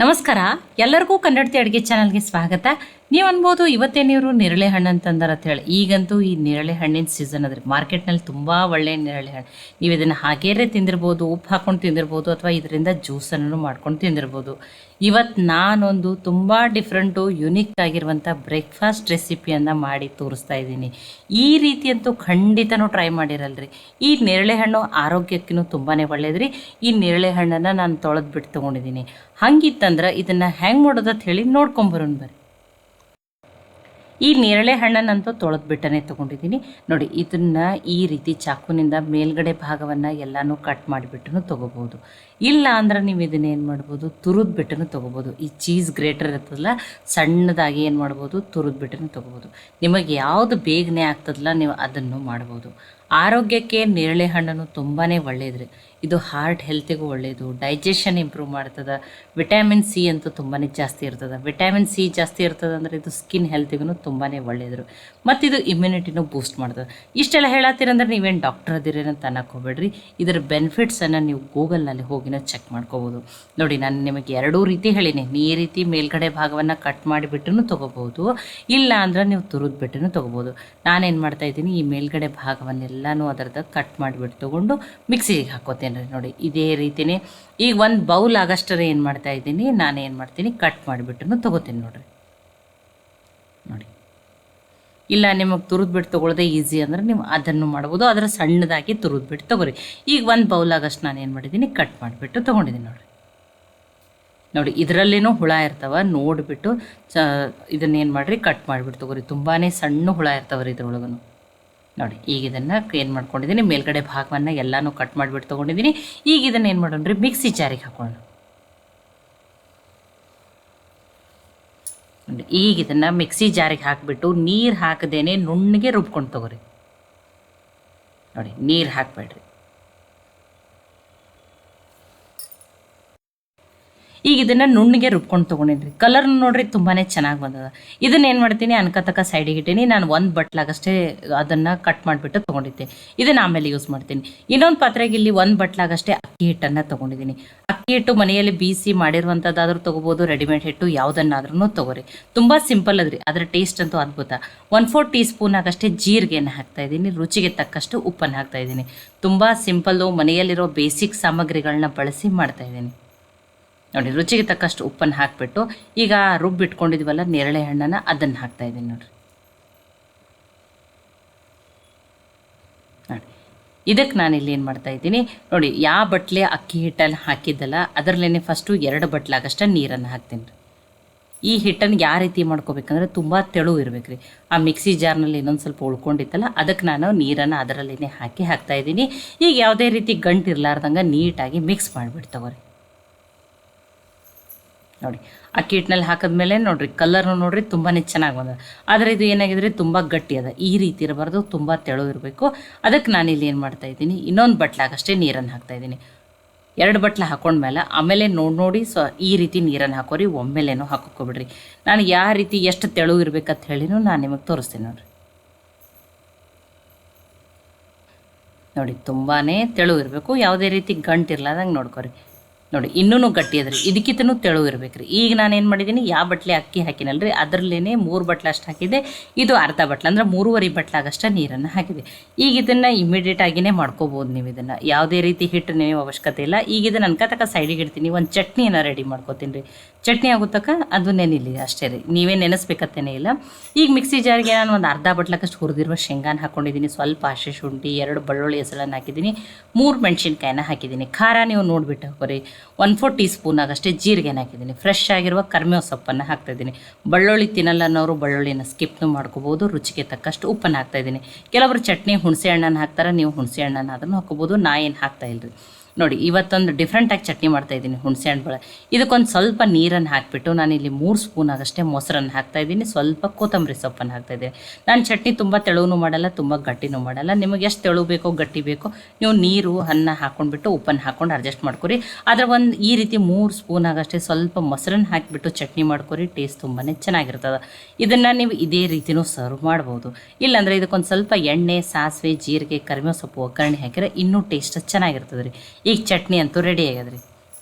ನಮಸ್ಕಾರ, ಎಲ್ಲರಿಗೂ ಕನ್ನಡತಿ ಅಡುಗೆ ಚಾನಲ್ಗೆ ಸ್ವಾಗತ. ನೀವು ಅನ್ಬೋದು ಇವತ್ತೇನಿವರು ನೇರಳೆ ಹಣ್ಣು ಅಂತಂದಾರ ಅಂತ ಹೇಳಿ. ಈಗಂತೂ ಈ ನೇರಳೆ ಹಣ್ಣಿನ ಸೀಸನ್ ಅದ್ರಿ. ಮಾರ್ಕೆಟ್ನಲ್ಲಿ ತುಂಬ ಒಳ್ಳೆಯ ನೇರಳೆ ಹಣ್ಣು. ನೀವು ಇದನ್ನು ಹಾಗೇರೆ ತಿಂದಿರ್ಬೋದು, ಉಪ್ಪು ಹಾಕ್ಕೊಂಡು ತಿಂದಿರ್ಬೋದು, ಅಥವಾ ಇದರಿಂದ ಜ್ಯೂಸನ್ನು ಮಾಡ್ಕೊಂಡು ತಿಂದಿರ್ಬೋದು. ಇವತ್ತು ನಾನೊಂದು ತುಂಬ ಡಿಫ್ರೆಂಟು ಯುನಿಕ್ ಆಗಿರುವಂಥ ಬ್ರೇಕ್ಫಾಸ್ಟ್ ರೆಸಿಪಿಯನ್ನು ಮಾಡಿ ತೋರಿಸ್ತಾ ಇದ್ದೀನಿ. ಈ ರೀತಿಯಂತೂ ಖಂಡಿತನೂ ಟ್ರೈ ಮಾಡಿರಲ್ರಿ. ಈ ನೇರಳೆ ಹಣ್ಣು ಆರೋಗ್ಯಕ್ಕೂ ತುಂಬಾ ಒಳ್ಳೆಯದ್ರಿ. ಈ ನೇರಳೆ ಹಣ್ಣನ್ನು ನಾನು ತೊಳೆದ್ಬಿಟ್ಟು ತೊಗೊಂಡಿದ್ದೀನಿ. ಹಂಗಿತ್ತಂದ್ರೆ ಇದನ್ನು ಹೆಂಗೆ ಮಾಡೋದು ಅಂತ ಹೇಳಿ ನೋಡ್ಕೊಂಬರೋಣ ಬರ್ರಿ. ಈ ನೇರಳೆ ಹಣ್ಣನ್ನಂತೂ ತೊಳೆದ್ಬಿಟ್ಟನೆ ತೊಗೊಂಡಿದ್ದೀನಿ. ನೋಡಿ, ಇದನ್ನು ಈ ರೀತಿ ಚಾಕುನಿಂದ ಮೇಲ್ಗಡೆ ಭಾಗವನ್ನು ಎಲ್ಲನೂ ಕಟ್ ಮಾಡಿಬಿಟ್ಟು ತೊಗೋಬೋದು. ಇಲ್ಲ ಅಂದ್ರೆ ನೀವು ಇದನ್ನ ಏನು ಮಾಡ್ಬೋದು, ತುರಿದ್ಬಿಟ್ಟು ತೊಗೋಬೋದು. ಈ ಚೀಸ್ ಗ್ರೇಟರ್ ಇರ್ತದಲ್ಲ, ಸಣ್ಣದಾಗಿ ಏನು ಮಾಡ್ಬೋದು, ತುರಿದ್ಬಿಟ್ಟು ತೊಗೋಬೋದು. ನಿಮಗೆ ಯಾವುದು ಬೇಗನೆ ಆಗ್ತದಲ್ಲ ನೀವು ಅದನ್ನು ಮಾಡ್ಬೋದು. ಆರೋಗ್ಯಕ್ಕೆ ನೇರಳೆ ಹಣ್ಣನ್ನು ತುಂಬಾ ಒಳ್ಳೆಯದ್ರಿ. ಇದು ಹಾರ್ಟ್ ಹೆಲ್ತಿಗೂ ಒಳ್ಳೆಯದು, ಡೈಜೆಷನ್ ಇಂಪ್ರೂವ್ ಮಾಡ್ತದೆ. ವಿಟಮಿನ್ ಸಿ ಅಂತೂ ತುಂಬಾ ಜಾಸ್ತಿ ಇರ್ತದೆ. ವಿಟಮಿನ್ ಸಿ ಜಾಸ್ತಿ ಇರ್ತದೆ ಅಂದರೆ ಇದು ಸ್ಕಿನ್ ಹೆಲ್ತಿಗೂ ತುಂಬಾ ಒಳ್ಳೆಯದು. ಮತ್ತು ಇದು ಇಮ್ಯುನಿಟಿನೂ ಬೂಸ್ಟ್ ಮಾಡ್ತದೆ. ಇಷ್ಟೆಲ್ಲ ಹೇಳತ್ತೀರಂದ್ರೆ ನೀವೇನು ಡಾಕ್ಟರ್ ಅದಿರೇನಂತ ಅನ್ನಕ್ಕೆ ಹೋಗ್ಬೇಡ್ರಿ. ಇದರ ಬೆನಿಫಿಟ್ಸನ್ನು ನೀವು ಗೂಗಲ್ನಲ್ಲಿ ಹೋಗಿನೂ ಚೆಕ್ ಮಾಡ್ಕೋಬೋದು. ನೋಡಿ, ನಾನು ನಿಮಗೆ ಎರಡೂ ರೀತಿ ಹೇಳೀನಿ. ಈ ರೀತಿ ಮೇಲ್ಗಡೆ ಭಾಗವನ್ನು ಕಟ್ ಮಾಡಿಬಿಟ್ಟು ತೊಗೋಬೋದು, ಇಲ್ಲ ಅಂದ್ರೆ ನೀವು ತುರಿದ್ಬಿಟ್ಟು ತೊಗೋಬೋದು. ನಾನೇನು ಮಾಡ್ತಾಯಿದ್ದೀನಿ, ಈ ಮೇಲ್ಗಡೆ ಭಾಗವನ್ನೆಲ್ಲನೂ ಅದರದ್ದು ಕಟ್ ಮಾಡಿಬಿಟ್ಟು ತೊಗೊಂಡು ಮಿಕ್ಸಿಗೆ ಹಾಕೋತೇನೆ ರೀ. ನೋಡಿ, ಇದೇ ರೀತಿಯೇ ಈಗ ಒಂದು ಬೌಲ್ ಆಗಷ್ಟರ ಏನು ಮಾಡ್ತಾಯಿದ್ದೀನಿ, ನಾನೇನು ಮಾಡ್ತೀನಿ, ಕಟ್ ಮಾಡಿಬಿಟ್ಟು ತೊಗೋತೀನಿ ನೋಡಿರಿ. ನೋಡಿ, ಇಲ್ಲ ನಿಮಗೆ ತುರಿದ್ಬಿಟ್ಟು ತೊಗೊಳ್ಳೋದೇ ಈಸಿ ಅಂದರೆ ನೀವು ಅದನ್ನು ಮಾಡ್ಬೋದು. ಅದರ ಸಣ್ಣದಾಗಿ ತುರಿದ್ಬಿಟ್ಟು ತೊಗೊರಿ. ಈಗ ಒಂದು ಬೌಲ್ ಆಗಷ್ಟು ನಾನು ಏನು ಮಾಡಿದ್ದೀನಿ, ಕಟ್ ಮಾಡಿಬಿಟ್ಟು ತೊಗೊಂಡಿದ್ದೀನಿ ನೋಡಿರಿ. ನೋಡಿ, ಇದರಲ್ಲೇನೂ ಹುಳ ಇರ್ತಾವೆ, ನೋಡಿಬಿಟ್ಟು ಇದನ್ನೇನು ಮಾಡಿರಿ, ಕಟ್ ಮಾಡಿಬಿಟ್ಟು ತೊಗೊರಿ. ತುಂಬಾ ಸಣ್ಣ ಹುಳ ಇರ್ತಾವೆ ರೀ ಇದ್ರೊಳಗೂ. ನೋಡಿ, ಈಗ ಇದನ್ನು ಏನು ಮಾಡ್ಕೊಂಡಿದ್ದೀನಿ, ಮೇಲ್ಗಡೆ ಭಾಗವನ್ನು ಎಲ್ಲನೂ ಕಟ್ ಮಾಡಿಬಿಟ್ಟು ತೊಗೊಂಡಿದ್ದೀನಿ. ಈಗ ಇದನ್ನು ಏನು ಮಾಡೋಣ ರೀ, ಮಿಕ್ಸಿ ಜಾರಿಗೆ ಹಾಕೊಳ್ಳೋಣ. ನೋಡಿ, ಈಗ ಇದನ್ನು ಮಿಕ್ಸಿ ಜಾರಿಗೆ ಹಾಕಿಬಿಟ್ಟು ನೀರು ಹಾಕದೇನೆ ನುಣ್ಣಗೆ ರುಬ್ಕೊಂಡು ತೊಗೊರಿ. ನೋಡಿ, ನೀರು ಹಾಕಬೇಡ್ರಿ. ಈಗ ಇದನ್ನು ನುಣ್ಣಗೆ ರುಬ್ಕೊಂಡು ತೊಗೊಂಡಿನಿ. ಕಲರ್ ನೋಡ್ರಿ ತುಂಬಾ ಚೆನ್ನಾಗಿ ಬಂದದ. ಇದನ್ನ ಏನು ಮಾಡ್ತೀನಿ, ಅನ್ಕತಕ್ಕ ಸೈಡಿಗೆ ಇಟ್ಟೀನಿ. ನಾನು ಒಂದು ಬಟ್ಲಾಗಷ್ಟೇ ಅದನ್ನು ಕಟ್ ಮಾಡಿಬಿಟ್ಟು ತೊಗೊಂಡಿದ್ದೆ. ಇದನ್ನು ಆಮೇಲೆ ಯೂಸ್ ಮಾಡ್ತೀನಿ. ಇನ್ನೊಂದು ಪಾತ್ರೆಗೆ ಇಲ್ಲಿ ಒಂದು ಬಟ್ಲಾಗಷ್ಟೇ ಅಕ್ಕಿ ಹಿಟ್ಟನ್ನು ತೊಗೊಂಡಿದ್ದೀನಿ. ಅಕ್ಕಿ ಹಿಟ್ಟು ಮನೆಯಲ್ಲಿ ಬೀಸಿ ಮಾಡಿರುವಂಥದ್ದಾದ್ರೂ ತೊಗೋಬೋದು, ರೆಡಿಮೇಡ್ ಹಿಟ್ಟು ಯಾವುದನ್ನಾದ್ರೂ ತೊಗೋರಿ. ತುಂಬ ಸಿಂಪಲ್ ಅದ್ರಿ, ಅದರ ಟೇಸ್ಟ್ ಅಂತೂ ಅದ್ಭುತ. 1/4 ಟೀ ಸ್ಪೂನ್ ಆಗಷ್ಟೇ ಜೀರಿಗೆಯನ್ನು ಹಾಕ್ತಾಯಿದ್ದೀನಿ. ರುಚಿಗೆ ತಕ್ಕಷ್ಟು ಉಪ್ಪನ್ನು ಹಾಕ್ತಾಯಿದ್ದೀನಿ. ತುಂಬ ಸಿಂಪಲ್ಲು, ಮನೆಯಲ್ಲಿರೋ ಬೇಸಿಕ್ ಸಾಮಗ್ರಿಗಳನ್ನ ಬಳಸಿ ಮಾಡ್ತಾಯಿದ್ದೀನಿ. ನೋಡಿ, ರುಚಿಗೆ ತಕ್ಕಷ್ಟು ಉಪ್ಪನ್ನು ಹಾಕಿಬಿಟ್ಟು ಈಗ ರುಬ್ಬಿಟ್ಕೊಂಡಿದ್ವಲ್ಲ ನೇರಳೆ ಹಣ್ಣನ್ನು ಅದನ್ನು ಹಾಕ್ತಾಯಿದ್ದೀನಿ ನೋಡಿರಿ. ನೋಡಿ, ಇದಕ್ಕೆ ನಾನಿಲ್ಲಿ ಏನು ಮಾಡ್ತಾಯಿದ್ದೀನಿ ನೋಡಿ, ಯಾವ ಬಟ್ಲೆ ಅಕ್ಕಿ ಹಿಟ್ಟಲ್ಲಿ ಹಾಕಿದ್ದಲ್ಲ ಅದರಲ್ಲೇ ಫಸ್ಟು 2 ಬಟ್ಲಾಗಷ್ಟೇ ನೀರನ್ನು ಹಾಕ್ತೀನಿ ರೀ. ಈ ಹಿಟ್ಟನ್ನು ಯಾವ ರೀತಿ ಮಾಡ್ಕೋಬೇಕಂದ್ರೆ ತುಂಬ ತೆಳು ಇರಬೇಕು ರೀ. ಆ ಮಿಕ್ಸಿ ಜಾರ್ನಲ್ಲಿ ಇನ್ನೊಂದು ಸ್ವಲ್ಪ ಉಳ್ಕೊಂಡಿತ್ತಲ್ಲ, ಅದಕ್ಕೆ ನಾನು ನೀರನ್ನು ಅದರಲ್ಲೇ ಹಾಕ್ತಾಯಿದ್ದೀನಿ. ಈಗ ಯಾವುದೇ ರೀತಿ ಗಂಟು ಇರಲಾರ್ದಂಗೆ ನೀಟಾಗಿ ಮಿಕ್ಸ್ ಮಾಡಿಬಿಟ್ಟು ತಗೋರಿ. ನೋಡಿ, ಅಕ್ಕಿ ಹಿಟ್ಟಿನಲ್ಲಿ ಹಾಕಿದ್ಮೇಲೆ ನೋಡಿರಿ ಕಲರ್ನು ನೋಡಿರಿ ತುಂಬಾ ಚೆನ್ನಾಗಿ ಬಂದ. ಆದರೆ ಇದು ಏನಾಗಿದ್ರೆ ತುಂಬ ಗಟ್ಟಿ ಅದ. ಈ ರೀತಿ ಇರಬಾರ್ದು, ತುಂಬ ತೆಳು ಇರಬೇಕು. ಅದಕ್ಕೆ ನಾನಿಲ್ಲಿ ಏನು ಮಾಡ್ತಾಯಿದ್ದೀನಿ, ಇನ್ನೊಂದು ಬಟ್ಲಾಗಷ್ಟೇ ನೀರನ್ನು ಹಾಕ್ತಾಯಿದ್ದೀನಿ. 2 ಬಟ್ಲ ಹಾಕೊಂಡ್ಮೇಲೆ ಆಮೇಲೆ ನೋಡಿ ಈ ರೀತಿ ನೀರನ್ನು ಹಾಕೋರಿ. ಒಮ್ಮೆಲೇನೂ ಹಾಕೋಬಿಡ್ರಿ. ನಾನು ಯಾವ ರೀತಿ ಎಷ್ಟು ತೆಳು ಇರಬೇಕಂತ ಹೇಳಿನೂ ನಾನು ನಿಮಗೆ ತೋರಿಸ್ತೀನಿ ನೋಡಿರಿ. ನೋಡಿ, ತುಂಬಾ ತೆಳು ಇರಬೇಕು, ಯಾವುದೇ ರೀತಿ ಗಂಟು ಇರಲಾರ್ದಂಗೆ ನೋಡ್ಕೊರಿ. ನೋಡಿ, ಇನ್ನೂ ಗಟ್ಟಿ ಅದ್ರಿ, ಇದಕ್ಕಿಂತನೂ ತೆಳು ಇರ್ಬೇಕು ರೀ. ಈಗ ನಾನು ಏನು ಮಾಡಿದ್ದೀನಿ, ಯಾವ ಬಟ್ಲೆ ಅಕ್ಕಿ ಹಾಕಿನಲ್ರಿ ಅದರಲ್ಲೇ 3 ಬಟ್ಲ ಅಷ್ಟು ಹಾಕಿದೆ. ಇದು ಅರ್ಧ ಬಟ್ಲ ಅಂದ್ರೆ 3.5 ಬಟ್ಲಾಗಷ್ಟೇ ನೀರನ್ನು ಹಾಕಿದೆ. ಈಗ ಇದನ್ನು ಇಮಿಡಿಯೇಟಾಗಿಯೇ ಮಾಡ್ಕೋಬೋದು. ನೀವು ಇದನ್ನು ಯಾವುದೇ ರೀತಿ ಹಿಟ್ಟು ನೆನೆಯುವ ಅವಶ್ಯಕತೆ ಇಲ್ಲ. ಈಗ ಇದನ್ನು ಅನ್ಕತಕ್ಕ ಸೈಡಿಗೆ ಇಡ್ತೀನಿ. ಒಂದು ಚಟ್ನಿಯನ್ನು ರೆಡಿ ಮಾಡ್ಕೋತೀನಿ ರೀ. ಚಟ್ನಿ ಆಗುತ್ತಕ್ಕ ಅದು ನೆನಿಲಿ ಅಷ್ಟೇ ರೀ, ನೀವೇ ನೆನೆಸ್ಬೇಕತ್ತೇನೆ ಇಲ್ಲ. ಈಗ ಮಿಕ್ಸಿ ಜಾರಿಗೆ ನಾನು ಒಂದು ಅರ್ಧ ಬಟ್ಲಕ್ಕಷ್ಟು ಹುರಿದಿರುವ ಶೇಂಗಾನ ಹಾಕ್ಕೊಂಡಿದ್ದೀನಿ. ಸ್ವಲ್ಪ ಹಸಿ ಶುಂಠಿ, 2 ಬೆಳ್ಳುಳ್ಳಿ ಹೆಸಳನ್ನು ಹಾಕಿದ್ದೀನಿ, 3 ಮೆಣಸಿನ್ಕಾಯಿನ ಹಾಕಿದ್ದೀನಿ. ಖಾರ ನೀವು ನೋಡಿಬಿಟ್ಟು ಹಾಕೋರಿ. 1/4 ಟೀ ಸ್ಪೂನ್ ಆಗಷ್ಟೇ ಜೀರಿಗೆನ ಹಾಕಿದ್ದೀನಿ. ಫ್ರೆಶ್ ಆಗಿರುವ ಕರಿಬೇವು ಸೊಪ್ಪನ್ನು ಹಾಕ್ತಾಯಿದ್ದೀನಿ. ಬೆಳ್ಳುಳ್ಳಿ ತಿನ್ನಲ್ಲ ಅನ್ನೋರು ಬೆಳ್ಳುಳ್ಳಿನ ಸ್ಕಿಪ್ನು ಮಾಡ್ಕೋಬೋದು. ರುಚಿಗೆ ತಕ್ಕಷ್ಟು ಉಪ್ಪನ್ನು ಹಾಕ್ತಾಯಿದ್ದೀನಿ. ಕೆಲವರು ಚಟ್ನಿ ಹುಣಸೆ ಹಣ್ಣನ್ನು ಹಾಕ್ತಾರೆ, ನೀವು ಹುಣಸೆ ಹಣ್ಣನ್ನು ಅದನ್ನು ಹಾಕೋಬೋದು. ನಾ ಏನು ಹಾಕ್ತಾಯಿಲ್ಲ ರೀ. ನೋಡಿ, ಇವತ್ತೊಂದು ಡಿಫ್ರೆಂಟಾಗಿ ಚಟ್ನಿ ಮಾಡ್ತಾಯಿದ್ದೀನಿ ಹುಣಸೆ ಹಣ್ಣು ಬೆಳೆ. ಇದಕ್ಕೊಂದು ಸ್ವಲ್ಪ ನೀರನ್ನು ಹಾಕಿಬಿಟ್ಟು ನಾನಿಲ್ಲಿ 3 ಸ್ಪೂನ್ ಆಗಷ್ಟೇ ಮೊಸರನ್ನು ಹಾಕ್ತಾಯಿದ್ದೀನಿ. ಸ್ವಲ್ಪ ಕೊತ್ತಂಬರಿ ಸೊಪ್ಪನ್ನು ಹಾಕ್ತಾಯಿದ್ದೀನಿ. ನಾನು ಚಟ್ನಿ ತುಂಬ ತೆಳುವೂ ಮಾಡಲ್ಲ, ತುಂಬ ಗಟ್ಟಿನೂ ಮಾಡಲ್ಲ. ನಿಮಗೆ ಎಷ್ಟು ತೆಳು ಬೇಕೋ ಗಟ್ಟಿ ಬೇಕೋ ನೀವು ನೀರು ಅನ್ನ ಹಾಕ್ಕೊಂಡ್ಬಿಟ್ಟು ಉಪ್ಪನ್ನು ಹಾಕ್ಕೊಂಡು ಅಡ್ಜಸ್ಟ್ ಮಾಡ್ಕೊರಿ. ಆದರೆ ಈ ರೀತಿ 3 ಸ್ಪೂನ್ ಆಗಷ್ಟೇ ಸ್ವಲ್ಪ ಮೊಸರನ್ನು ಹಾಕಿಬಿಟ್ಟು ಚಟ್ನಿ ಮಾಡ್ಕೊರಿ. ಟೇಸ್ಟ್ ತುಂಬಾ ಚೆನ್ನಾಗಿರ್ತದೆ. ಇದನ್ನು ನೀವು ಇದೇ ರೀತಿಯೂ ಸರ್ವ್ ಮಾಡ್ಬೋದು. ಇಲ್ಲಾಂದರೆ ಇದಕ್ಕೊಂದು ಸ್ವಲ್ಪ ಎಣ್ಣೆ, ಸಾಸಿವೆ, ಜೀರಿಗೆ, ಕರಿಬೇವು ಸೊಪ್ಪು ಒಗ್ಗರಣೆ ಹಾಕಿದ್ರೆ ಇನ್ನೂ ಟೇಸ್ಟ್ ಚೆನ್ನಾಗಿರ್ತದೆ ರೀ. ಈಗ ಚಟ್ನಿ ಅಂತೂ ರೆಡಿ ಆಗ್ಯದ್ರಿ.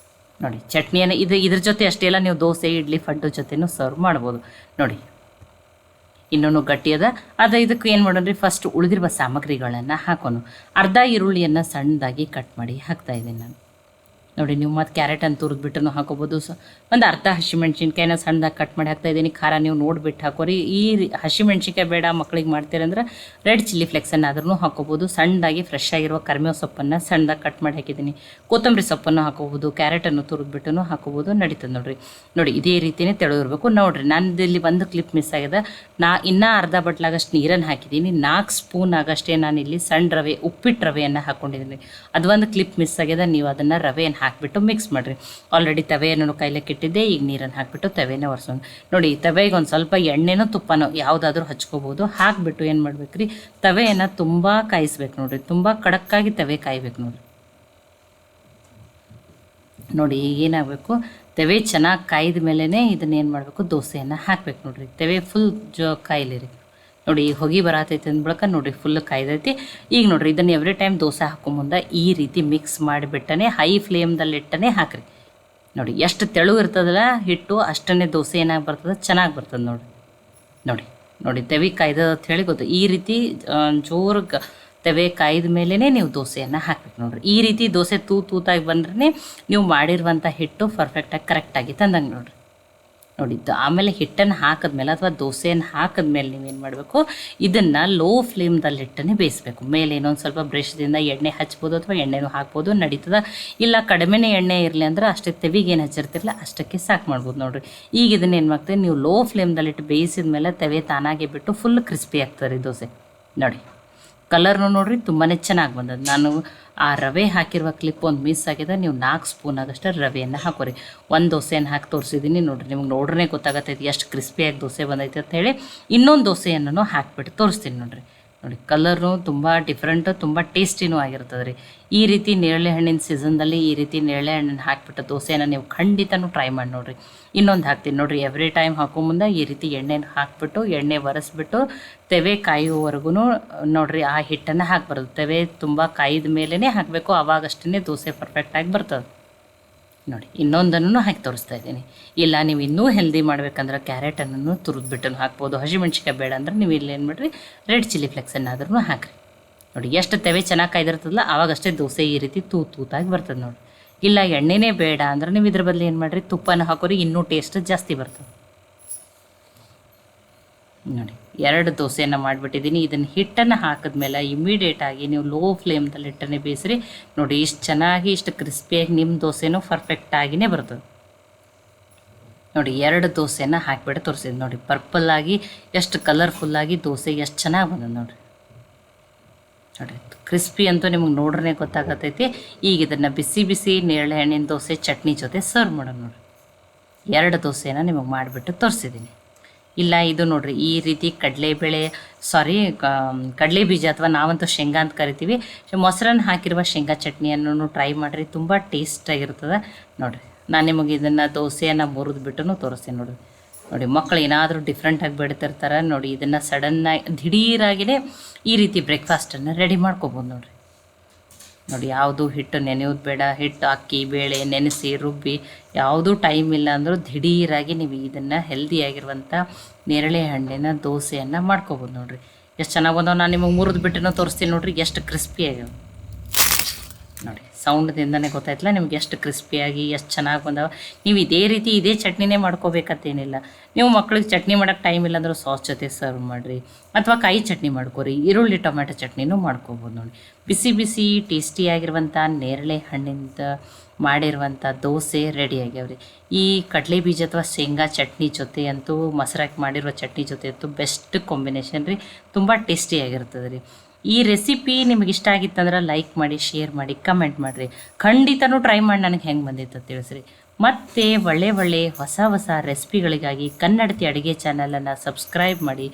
ನೋಡಿ ಚಟ್ನಿಯನ್ನು ಇದ್ರ ಜೊತೆ ಅಷ್ಟೇ ಅಲ್ಲ, ನೀವು ದೋಸೆ ಇಡ್ಲಿ ಪಡ್ಡು ಜೊತೆನೂ ಸರ್ವ್ ಮಾಡ್ಬೋದು. ನೋಡಿ ಇನ್ನೂ ಗಟ್ಟಿ ಅದ ಇದಕ್ಕೆ ಏನು ಮಾಡೋಣ್ರಿ, ಫಸ್ಟ್ ಉಳಿದಿರುವ ಸಾಮಗ್ರಿಗಳನ್ನು ಹಾಕೋನು. ಅರ್ಧ ಈರುಳ್ಳಿಯನ್ನು ಸಣ್ಣದಾಗಿ ಕಟ್ ಮಾಡಿ ಹಾಕ್ತಾಯಿದ್ದೀನಿ ನಾನು. ನೋಡಿ ನೀವು ಮತ್ತು ಕ್ಯಾರೆಟನ್ನು ತುರಿದ್ಬಿಟ್ಟು ಹಾಕೋಬೋದು. ಒಂದು ಅರ್ಧ ಹಸಿಮೆಣ್ಸಿನ್ಕಾಯಿನ ಸಣ್ಣದಾಗಿ ಕಟ್ ಮಾಡಿ ಹಾಕ್ತಾಯಿದ್ದೀನಿ. ಖಾರ ನೀವು ನೋಡಿಬಿಟ್ಟು ಹಾಕೋರಿ. ಈ ಹಸಿಮೆಣ್ಸಿನ್ಕಾಯಿ ಬೇಡ ಮಕ್ಳಿಗೆ ಮಾಡ್ತೀರಂದ್ರೆ ರೆಡ್ ಚಿಲ್ಲಿ ಫ್ಲೆಕ್ಸನ್ನು ಆದ್ರೂ ಹಾಕೋಬೋದು. ಸಣ್ಣದಾಗಿ ಫ್ರೆಶ್ ಆಗಿರುವ ಕರಿಬೇವು ಸೊಪ್ಪನ್ನು ಸಣ್ಣದಾಗಿ ಕಟ್ ಮಾಡಿ ಹಾಕಿದ್ದೀನಿ. ಕೊತ್ತಂಬರಿ ಸೊಪ್ಪನ್ನು ಹಾಕೋಬೋದು. ಕ್ಯಾರೆಟನ್ನು ತುರಿದ್ಬಿಟ್ಟು ಹಾಕೋಬೋದು, ನಡೀತದೆ ನೋಡಿರಿ. ನೋಡಿ ಇದೇ ರೀತಿಯೇ ತೆಳುವಿರಬೇಕು. ನೋಡಿರಿ ನಾನು ಇಲ್ಲಿ ಒಂದು ಕ್ಲಿಪ್ ಮಿಸ್ ಆಗಿದೆ. ಇನ್ನೂ ಅರ್ಧ ಬಟ್ಲಾಗಷ್ಟು ನೀರನ್ನು ಹಾಕಿದ್ದೀನಿ. 4 ಸ್ಪೂನ್ ಆಗಷ್ಟೇ ನಾನಿಲ್ಲಿ ಸಣ್ಣ ರವೆ, ಉಪ್ಪಿಟ್ಟು ರವೆಯನ್ನು ಹಾಕ್ಕೊಂಡಿದ್ದೀನಿ. ಅದು ಒಂದು ಕ್ಲಿಪ್ ಮಿಸ್ ಆಗಿದೆ. ನೀವು ಅದನ್ನು ರವೆಯನ್ನು ಹಾಕಿಬಿಟ್ಟು ಮಿಕ್ಸ್ ಮಾಡಿರಿ. ಆಲ್ರೆಡಿ ತವೆಯನ್ನು ಕೈಲಕ್ಕೆ ಇಟ್ಟಿದ್ದೆ. ಈಗ ನೀರನ್ನು ಹಾಕಿಬಿಟ್ಟು ತವೆನೇ ಒರೆಸೋಣ. ನೋಡಿ ತವೆಗೆ ಒಂದು ಸ್ವಲ್ಪ ಎಣ್ಣೆನೋ ತುಪ್ಪನೋ ಯಾವುದಾದ್ರೂ ಹಚ್ಕೋಬೋದು. ಹಾಕಿಬಿಟ್ಟು ಏನು ಮಾಡ್ಬೇಕು ರೀ, ತವೆಯನ್ನು ತುಂಬ ಕಾಯಿಸ್ಬೇಕು ನೋಡಿರಿ. ತುಂಬ ಖಡಕ್ಕಾಗಿ ತವೆ ಕಾಯ್ಬೇಕು ನೋಡಿರಿ. ನೋಡಿ ಈಗ ಏನಾಗಬೇಕು, ತವೆ ಚೆನ್ನಾಗಿ ಕಾಯ್ದ ಮೇಲೇ ಇದನ್ನೇನು ಮಾಡಬೇಕು, ದೋಸೆಯನ್ನು ಹಾಕ್ಬೇಕು ನೋಡಿರಿ. ತವೆ ಫುಲ್ ಕಾಯ್ಲಿರಿ. ನೋಡಿ ಈಗ ಹೊಗೆ ಬರತೈತೆ ಅಂದ್ಬಳಕ ನೋಡಿರಿ ಫುಲ್ ಕಾಯ್ದೈತಿ. ಈಗ ನೋಡಿರಿ ಇದನ್ನು ಎವ್ರಿ ಟೈಮ್ ದೋಸೆ ಹಾಕೋ ಮುಂದೆ ಈ ರೀತಿ ಮಿಕ್ಸ್ ಮಾಡಿಬಿಟ್ಟನೆ ಹೈ ಫ್ಲೇಮ್ದಲ್ಲಿಟ್ಟನೆ ಹಾಕಿರಿ. ನೋಡಿ ಎಷ್ಟು ತೆಳು ಇರ್ತದಲ್ಲ ಹಿಟ್ಟು, ಅಷ್ಟೇ ದೋಸೆ ಏನಾಗಿ ಬರ್ತದೆ, ಚೆನ್ನಾಗಿ ಬರ್ತದೆ ನೋಡಿ. ನೋಡಿ ನೋಡಿ ತವೆ ಕಾಯ್ದದ ಅಂತ ಹೇಳಿ ಗೊತ್ತು. ಈ ರೀತಿ ಜೋರು ತವೆ ಕಾಯ್ದ ಮೇಲೇ ನೀವು ದೋಸೆಯನ್ನು ಹಾಕ್ಬೇಕು ನೋಡಿರಿ. ಈ ರೀತಿ ದೋಸೆ ತೂತಾಗಿ ಬಂದ್ರೆ ನೀವು ಮಾಡಿರುವಂಥ ಹಿಟ್ಟು ಪರ್ಫೆಕ್ಟಾಗಿ ಕರೆಕ್ಟಾಗಿ ತಂದಂಗೆ ನೋಡಿರಿ. ನೋಡಿದ್ದು ಆಮೇಲೆ ಹಿಟ್ಟನ್ನು ಹಾಕಿದ್ಮೇಲೆ ಅಥವಾ ದೋಸೆಯನ್ನು ಹಾಕಿದ್ಮೇಲೆ ನೀವೇನು ಮಾಡಬೇಕು, ಇದನ್ನು ಲೋ ಫ್ಲೇಮ್ದಲ್ಲಿಟ್ಟನೆ ಬೇಯಿಸ್ಬೇಕು. ಮೇಲೆ ಇನ್ನೊಂದು ಸ್ವಲ್ಪ ಬ್ರಷ್ದಿಂದ ಎಣ್ಣೆ ಹಚ್ಬೋದು ಅಥವಾ ಎಣ್ಣೆನೂ ಹಾಕ್ಬೋದು, ನಡೀತದೆ. ಇಲ್ಲ ಕಡಿಮೆನೇ ಎಣ್ಣೆ ಇರಲಿ ಅಂದ್ರೆ ಅಷ್ಟೇ ತೆವಿಗೆ ಏನು ಹಚ್ಚಿರ್ತಿರಲ್ಲ ಅಷ್ಟಕ್ಕೆ ಸಾಕು ಮಾಡ್ಬೋದು ನೋಡಿರಿ. ಈಗ ಇದನ್ನು ಏನು ಮಾಡ್ತೀವಿ, ನೀವು ಲೋ ಫ್ಲೇಮ್ದಲ್ಲಿಟ್ಟು ಬೇಯಿಸಿದ ಮೇಲೆ ತವೆ ತಾನಾಗೆ ಬಿಟ್ಟು ಫುಲ್ ಕ್ರಿಸ್ಪಿ ಆಗ್ತದೆ ದೋಸೆ. ನೋಡಿ ಕಲರ್ನು ನೋಡಿರಿ ತುಂಬಾ ಚೆನ್ನಾಗಿ ಬಂದದ್ದು. ನಾನು ಆ ರವೆ ಹಾಕಿರುವ ಕ್ಲಿಪ್ ಒಂದು ಮಿಸ್ ಆಗಿದೆ. ನೀವು 4 ಸ್ಪೂನ್ ಆಗಷ್ಟು ರವೆಯನ್ನು ಹಾಕೋರಿ. ಒಂದು ದೋಸೆಯನ್ನು ಹಾಕಿ ತೋರಿಸಿದ್ದೀನಿ ನೋಡಿರಿ. ನಿಮ್ಗೆ ನೋಡ್ರೇ ಗೊತ್ತಾಗತ್ತೈತಿ ಎಷ್ಟು ಕ್ರಿಸ್ಪಿಯಾಗಿ ದೋಸೆ ಬಂದೈತೆ ಅಂತ ಹೇಳಿ. ಇನ್ನೊಂದು ದೋಸೆಯನ್ನು ಹಾಕಿಬಿಟ್ಟು ತೋರಿಸ್ತೀನಿ ನೋಡಿರಿ. ನೋಡಿ ಕಲರ್ನು ತುಂಬ ಡಿಫ್ರೆಂಟು, ತುಂಬ ಟೇಸ್ಟಿನೂ ಆಗಿರ್ತದೆ ರೀ. ಈ ರೀತಿ ನೇರಳೆ ಹಣ್ಣಿನ ಸೀಸನ್ದಲ್ಲಿ ಈ ರೀತಿ ನೇರಳೆ ಹಣ್ಣನ್ನು ಹಾಕಿಬಿಟ್ಟು ದೋಸೆನ ನೀವು ಖಂಡಿತನೂ ಟ್ರೈ ಮಾಡಿ ನೋಡಿರಿ. ಇನ್ನೊಂದು ಹಾಕ್ತೀನಿ ನೋಡಿರಿ, ಎವ್ರಿ ಟೈಮ್ ಹಾಕೋ ಮುಂದೆ ಈ ರೀತಿ ಎಣ್ಣೆನ ಹಾಕಿಬಿಟ್ಟು ಎಣ್ಣೆ ಒರೆಸ್ಬಿಟ್ಟು ತೆವೆ ಕಾಯುವವರೆಗೂ ನೋಡಿರಿ ಆ ಹಿಟ್ಟನ್ನು ಹಾಕ್ಬಾರ್ದು. ತೆವೆ ತುಂಬ ಕಾಯ್ದ ಮೇಲೇ ಹಾಕಬೇಕು, ಆವಾಗಷ್ಟೇ ದೋಸೆ ಪರ್ಫೆಕ್ಟಾಗಿ ಬರ್ತದೆ. ನೋಡಿ ಇನ್ನೊಂದನ್ನು ಹಾಕಿ ತೋರಿಸ್ತಾ ಇದ್ದೀನಿ. ಇಲ್ಲ ನೀವು ಇನ್ನೂ ಹೆಲ್ದಿ ಮಾಡ್ಬೇಕಂದ್ರೆ ಕ್ಯಾರೆಟನ್ನು ತುರಿದ್ಬಿಟ್ಟು ಹಾಕ್ಬೋದು. ಹಸಿಮೆಣ್ಸಿಕಾಯಿ ಬೇಡ ಅಂದ್ರೆ ನೀವು ಇಲ್ಲೇನು ಮಾಡಿರಿ, ರೆಡ್ ಚಿಲ್ಲಿ ಫ್ಲೆಕ್ಸನ್ನಾದ್ರೂ ಹಾಕಿರಿ. ನೋಡಿ ಎಷ್ಟು ತೆವೆ ಚೆನ್ನಾಗಿ ಕಾಯ್ದಿರ್ತದಲ್ಲ ಆವಾಗಷ್ಟೇ ದೋಸೆ ಈ ರೀತಿ ತೂತಾಗಿ ಬರ್ತದೆ ನೋಡಿ. ಇಲ್ಲ ಎಣ್ಣೆನೇ ಬೇಡ ಅಂದ್ರೆ ನೀವು ಇದ್ರ ಬದಲು ಏನು ಮಾಡಿರಿ, ತುಪ್ಪನ ಹಾಕೋರಿ, ಇನ್ನೂ ಟೇಸ್ಟ್ ಜಾಸ್ತಿ ಬರ್ತದೆ. ನೋಡಿ 2 ದೋಸೆಯನ್ನು ಮಾಡಿಬಿಟ್ಟಿದ್ದೀನಿ. ಇದನ್ನು ಹಿಟ್ಟನ್ನು ಹಾಕಿದ್ಮೇಲೆ ಇಮಿಡಿಯೇಟಾಗಿ ನೀವು ಲೋ ಫ್ಲೇಮ್ದಲ್ಲಿ ಹಿಟ್ಟನ್ನೇ ಬೇಯಿಸ್ರಿ. ನೋಡಿ ಇಷ್ಟು ಚೆನ್ನಾಗಿ ಇಷ್ಟು ಕ್ರಿಸ್ಪಿಯಾಗಿ ನಿಮ್ಮ ದೋಸೆನೂ ಪರ್ಫೆಕ್ಟಾಗಿಯೇ ಬರ್ತದೆ. ನೋಡಿ 2 ದೋಸೆನ ಹಾಕಿಬಿಟ್ಟು ತೋರಿಸಿದ್ದು ನೋಡಿ, ಪರ್ಪಲ್ಲಾಗಿ ಎಷ್ಟು ಕಲರ್ಫುಲ್ಲಾಗಿ ದೋಸೆ ಎಷ್ಟು ಚೆನ್ನಾಗಿ ಬಂದದ ನೋಡಿರಿ. ನೋಡಿ ಕ್ರಿಸ್ಪಿ ಅಂತೂ ನಿಮಗೆ ನೋಡ್ರೇ ಗೊತ್ತಾಗತ್ತೈತಿ. ಈಗ ಇದನ್ನು ಬಿಸಿ ಬಿಸಿ ನೇರಳೆ ಹಣ್ಣಿನ ದೋಸೆ ಚಟ್ನಿ ಜೊತೆ ಸರ್ವ್ ಮಾಡೋಣ ನೋಡಿ. 2 ದೋಸೆನ ನಿಮಗೆ ಮಾಡಿಬಿಟ್ಟು ತೋರಿಸಿದ್ದೀನಿ. ಇಲ್ಲ ಇದು ನೋಡಿರಿ ಈ ರೀತಿ ಕಡಲೆ ಬೀಜ ಅಥವಾ ನಾವಂತೂ ಶೇಂಗಾ ಅಂತ ಕರಿತೀವಿ, ಮೊಸರನ್ನು ಹಾಕಿರುವ ಶೇಂಗಾ ಚಟ್ನಿಯನ್ನು ಟ್ರೈ ಮಾಡಿರಿ, ತುಂಬ ಟೇಸ್ಟಾಗಿರ್ತದೆ ನೋಡಿರಿ. ನಾನು ನಿಮಗೆ ಇದನ್ನು ದೋಸೆಯನ್ನು ಮುರಿದ್ಬಿಟ್ಟು ತೋರಿಸ್ತೀನಿ ನೋಡಿರಿ. ನೋಡಿ ಮಕ್ಕಳು ಏನಾದರೂ ಡಿಫ್ರೆಂಟಾಗಿ ಬೆಳಿತಿರ್ತಾರೆ ನೋಡಿ, ಇದನ್ನು ಸಡನ್ನಾಗಿ ದಿಢೀರಾಗಿಯೇ ಈ ರೀತಿ ಬ್ರೇಕ್ಫಾಸ್ಟನ್ನು ರೆಡಿ ಮಾಡ್ಕೊಬೋದು ನೋಡಿರಿ. ನೋಡಿ ಯಾವುದು ಹಿಟ್ಟು ನೆನೆಯೋದು ಬೇಡ, ಹಿಟ್ಟು ಅಕ್ಕಿ ಬೇಳೆ ನೆನೆಸಿ ರುಬ್ಬಿ ಯಾವುದೂ ಟೈಮ್ ಇಲ್ಲ ಅಂದರೂ ದಿಢೀರಾಗಿ ನೀವು ಇದನ್ನು ಹೆಲ್ದಿಯಾಗಿರುವಂಥ ನೇರಳೆ ಹಣ್ಣಿನ ದೋಸೆಯನ್ನು ಮಾಡ್ಕೊಬೋದು ನೋಡಿರಿ. ಎಷ್ಟು ಚೆನ್ನಾಗಿ ಬಂದವು. ನಾನು ನಿಮಗೆ ಮುರಿದ್ಬಿಟ್ಟು ತೋರಿಸ್ತೀನಿ ನೋಡಿರಿ, ಎಷ್ಟು ಕ್ರಿಸ್ಪಿಯಾಗಿ ನೋಡಿ. ಸೌಂಡ್ದಿಂದನೇ ಗೊತ್ತಾಯ್ತಲ್ಲ ನಿಮ್ಗೆ ಎಷ್ಟು ಕ್ರಿಸ್ಪಿಯಾಗಿ ಎಷ್ಟು ಚೆನ್ನಾಗಿ ಬಂದಾವೆ. ನೀವು ಇದೇ ರೀತಿ ಇದೇ ಚಟ್ನಿನೇ ಮಾಡ್ಕೋಬೇಕಂತೇನಿಲ್ಲ. ನೀವು ಮಕ್ಳಿಗೆ ಚಟ್ನಿ ಮಾಡೋಕ್ಕೆ ಟೈಮ್ ಇಲ್ಲ ಅಂದ್ರೆ ಸಾಸ್ ಜೊತೆ ಸರ್ವ್ ಮಾಡಿರಿ, ಅಥವಾ ಕಾಯಿ ಚಟ್ನಿ ಮಾಡ್ಕೊರಿ, ಈರುಳ್ಳಿ ಟೊಮೆಟೊ ಚಟ್ನಿನೂ ಮಾಡ್ಕೊಬೋದು ನೋಡಿ. ಬಿಸಿ ಬಿಸಿ ಟೇಸ್ಟಿಯಾಗಿರುವಂಥ ನೇರಳೆ ಹಣ್ಣಿಂದ ಮಾಡಿರುವಂಥ ದೋಸೆ ರೆಡಿ ಆಗ್ಯಾವ್ರಿ. ಈ ಕಡಲೆ ಬೀಜ ಅಥವಾ ಶೇಂಗಾ ಚಟ್ನಿ ಜೊತೆ ಅಂತೂ ಮೊಸರಾಕಿ ಮಾಡಿರೋ ಚಟ್ನಿ ಜೊತೆ ಅಂತೂ ಬೆಸ್ಟ್ ಕಾಂಬಿನೇಷನ್ ರೀ, ತುಂಬ ಟೇಸ್ಟಿಯಾಗಿರ್ತದೆ ರೀ. ಈ ರೆಸಿಪಿ ನಿಮಗೆ ಇಷ್ಟ ಆಗಿತ್ತಂದ್ರೆ ಲೈಕ್ ಮಾಡಿ, ಶೇರ್ ಮಾಡಿ, ಕಮೆಂಟ್ ಮಾಡಿರಿ. ಖಂಡಿತನೂ ಟ್ರೈ ಮಾಡಿ ನನಗೆ ಹೆಂಗೆ ಬಂದಿತ್ತು ಅಂತ ತಿಳಿಸ್ರಿ. ಮತ್ತು ಒಳ್ಳೆ ಹೊಸ ರೆಸಿಪಿಗಳಿಗಾಗಿ ಕನ್ನಡತಿ ಅಡುಗೆ ಚಾನಲನ್ನು ಸಬ್ಸ್ಕ್ರೈಬ್ ಮಾಡಿ,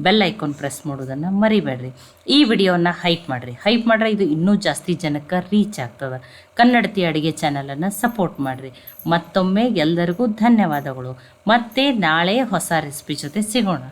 ಬೆಲ್ ಐಕಾನ್ ಪ್ರೆಸ್ ಮಾಡೋದನ್ನು ಮರಿಬೇಡ್ರಿ. ಈ ವಿಡಿಯೋವನ್ನು ಹೈಪ್ ಮಾಡಿರಿ, ಇದು ಇನ್ನೂ ಜಾಸ್ತಿ ಜನಕ್ಕೆ ರೀಚ್ ಆಗ್ತದೆ. ಕನ್ನಡತಿ ಅಡುಗೆ ಚಾನಲನ್ನು ಸಪೋರ್ಟ್ ಮಾಡಿರಿ. ಮತ್ತೊಮ್ಮೆ ಎಲ್ಲರಿಗೂ ಧನ್ಯವಾದಗಳು. ಮತ್ತೆ ನಾಳೆ ಹೊಸ ರೆಸಿಪಿ ಜೊತೆ ಸಿಗೋಣ.